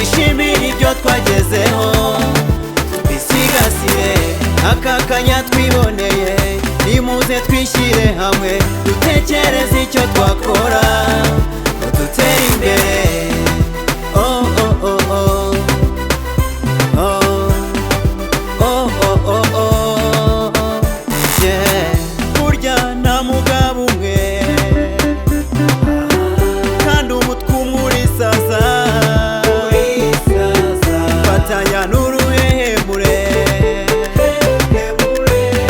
twishimire ibyo twagezeho, tubisigasire aka kanya twiboneye. Nimuze twishyire hamwe dutekereze icyo twakora ngo dutere imbere. Oh oh oh oh oh oh oh oh yeah. Burya nta mugabo umwe kandi umutwe umwe urisaza, fatanya n'uruhehemure.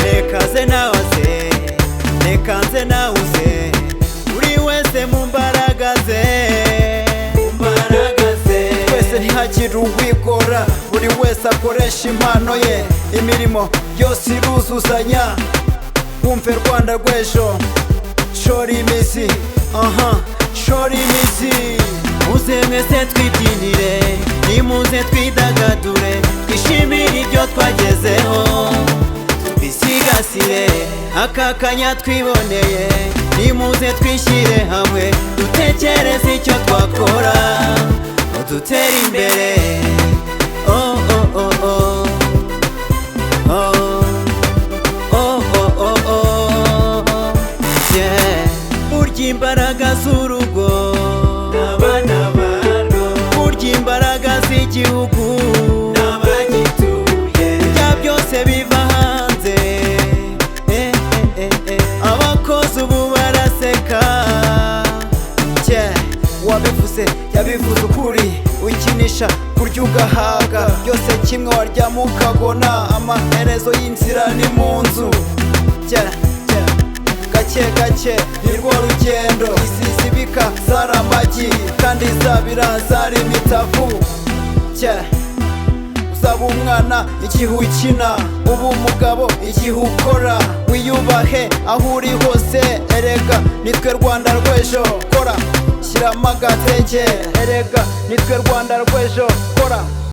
Nekaze nawe nekanze nawuze buri wese mu mbaraga ze, twese ntihagire uwigora, buri wese akoresha impano ye, imirimo yose iruzuzanya. Wumve Rwanda rw'ejo, shora imizi, shora imizi. Muze mwese twibyinire, nimuze twidagadure, twishimire ibyo twagezeho, tubisigasire aka kanya twiboneye. Nimuze twishyire hamwe dutekereze icyo twakora ngo dutere imbere. Oh oh oh oh oh oh oh oh yeah. Burya imbaraga z'urugo n'abana barwo, burya imbaraga z'igihugu n'abagituye, bya byose biva hanze. Abakozi ubu baraseka, wabivuze yabivuze ukuri, ukinisha kurya ugahaga, byose kimwe waryama ukagona, amaherezo y'inzira ni mu nzu. Gake gake nirwo rugendo, isi zibika zari amagi kandi zabira zari imitavu. Uzaba umwana igihe ukina, uba umugabo igihe ukora, wiyubahe aho uri hose. Erega nitwe Rwanda rw'ejo, kora shyiramo agatege. Erega nitwe Rwanda rw'ejo, kora.